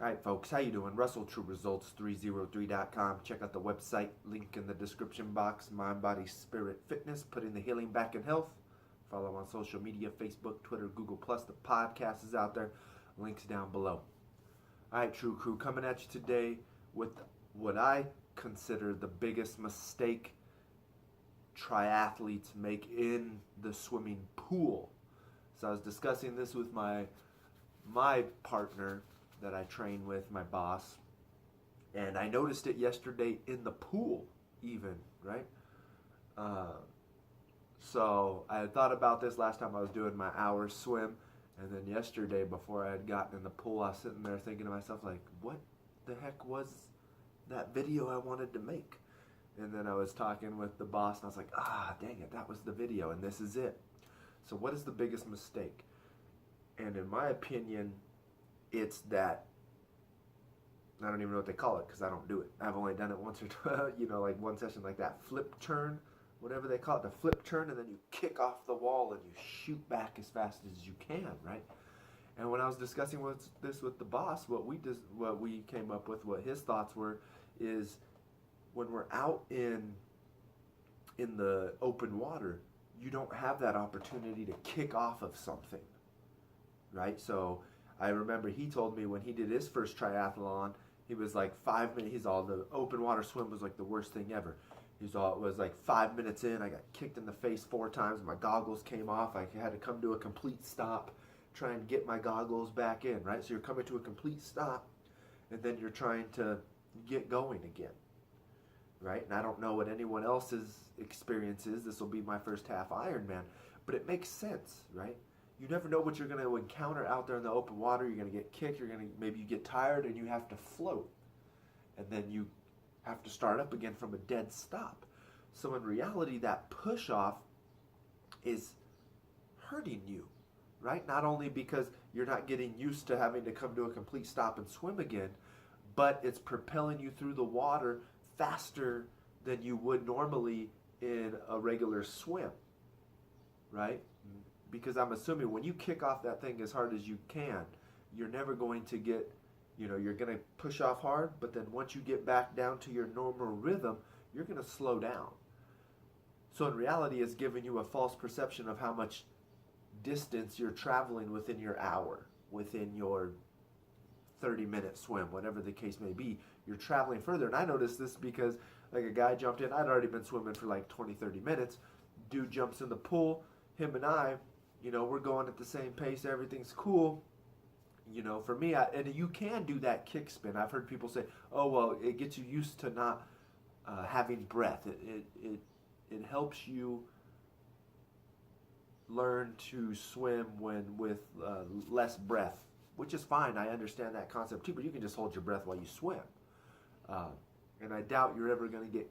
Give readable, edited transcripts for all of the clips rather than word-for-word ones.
All right, folks, how you doing? Russell, TrueResults303.com. Check out the website, link in the description box. Mind, Body, Spirit, Fitness, putting the healing back in health. Follow on social media, Facebook, Twitter, Google+. The podcast is out there. Links down below. All right, True Crew, coming at you today with what I consider the biggest mistake triathletes make in the swimming pool. So I was discussing this with my partner that I train with, my boss, and I noticed it yesterday in the pool even, right? So I had thought about this last time I was doing my hour swim, and then yesterday before I had gotten in the pool, I was sitting there thinking to myself, like, what the heck was that video I wanted to make? And then I was talking with the boss, and I was like, dang it, that was the video, and this is it. So what is the biggest mistake? And in my opinion, it's that, I don't even know what they call it because I don't do it. I've only done it once or two, like one session like that. Flip turn, whatever they call it, the flip turn, and then you kick off the wall and you shoot back as fast as you can, right? And when I was discussing this with the boss, what we came up with, what his thoughts were, is when we're out in the open water, you don't have that opportunity to kick off of something, right? So I remember he told me when he did his first triathlon, he was like 5 minutes, the open water swim was like the worst thing ever. It was like 5 minutes in, I got kicked in the face 4 times, my goggles came off, I had to come to a complete stop, try and get my goggles back in, right? So you're coming to a complete stop, and then you're trying to get going again, right? And I don't know what anyone else's experience is. This will be my first half Ironman, but it makes sense, right? You never know what you're going to encounter out there in the open water. You're going to get kicked. Maybe you get tired and you have to float. And then you have to start up again from a dead stop. So in reality, that push off is hurting you, right? Not only because you're not getting used to having to come to a complete stop and swim again, but it's propelling you through the water faster than you would normally in a regular swim, right? Because I'm assuming when you kick off that thing as hard as you can, you're never going to get, you're going to push off hard, but then once you get back down to your normal rhythm, you're going to slow down. So in reality, it's giving you a false perception of how much distance you're traveling within your hour, within your 30-minute swim, whatever the case may be. You're traveling further. And I noticed this because like a guy jumped in. I'd already been swimming for like 20, 30 minutes. Dude jumps in the pool. Him and I, we're going at the same pace. Everything's cool. For me, and you can do that kick spin. I've heard people say, oh, well, it gets you used to not having breath. It helps you learn to swim with less breath, which is fine. I understand that concept too, but you can just hold your breath while you swim. And I doubt you're ever going to get,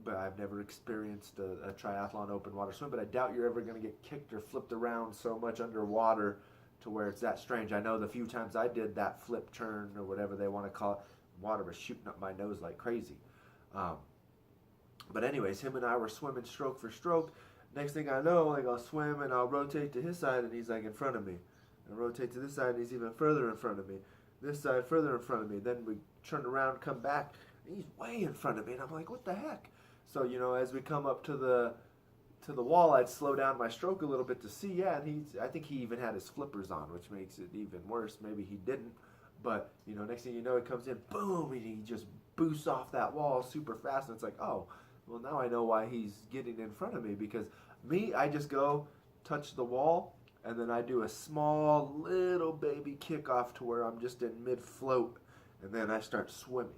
but I've never experienced a triathlon open water swim, but I doubt you're ever going to get kicked or flipped around so much underwater to where it's that strange. I know the few times I did that flip turn or whatever they want to call it, water was shooting up my nose like crazy. But anyways, him and I were swimming stroke for stroke. Next thing I know, like I'll swim and I'll rotate to his side and he's like in front of me. And rotate to this side and he's even further in front of me. This side further in front of me. Then we turn around, come back, and he's way in front of me. And I'm like, what the heck? So, as we come up to the wall, I'd slow down my stroke a little bit to see. Yeah, and I think he even had his flippers on, which makes it even worse. Maybe he didn't. But, next thing you know, he comes in, boom, and he just boosts off that wall super fast. And it's like, oh, well, now I know why he's getting in front of me. Because me, I just go touch the wall, and then I do a small little baby kickoff to where I'm just in mid-float, and then I start swimming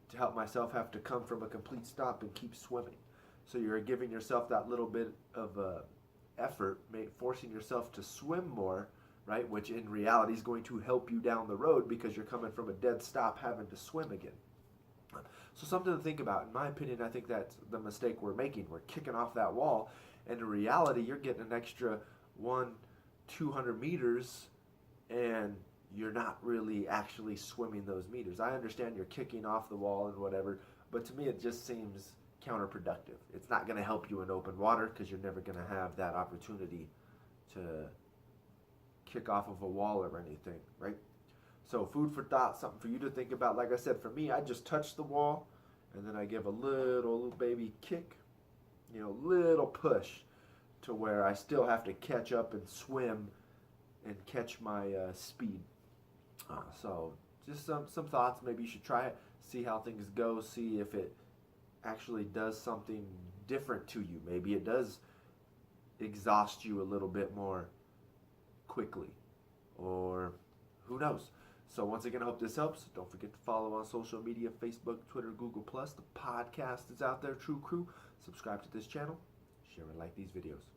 to help myself have to come from a complete stop and keep swimming. So you're giving yourself that little bit of effort, forcing yourself to swim more, right? Which in reality is going to help you down the road because you're coming from a dead stop having to swim again. So something to think about. In my opinion, I think that's the mistake we're making. We're kicking off that wall, and in reality, you're getting an extra 200 meters, and you're not really actually swimming those meters. I understand you're kicking off the wall and whatever, but to me it just seems counterproductive. It's not going to help you in open water because you're never going to have that opportunity to kick off of a wall or anything, right? So food for thought, something for you to think about. Like I said, for me, I just touch the wall and then I give a little baby kick, little push to where I still have to catch up and swim and catch my speed. So just some thoughts. Maybe you should try it, see how things go, see if it actually does something different to you. Maybe it does exhaust you a little bit more quickly, or who knows. So once again, I hope this helps. Don't forget to follow on social media, Facebook, Twitter, Google+. The podcast is out there, True Crew. Subscribe to this channel, share and like these videos.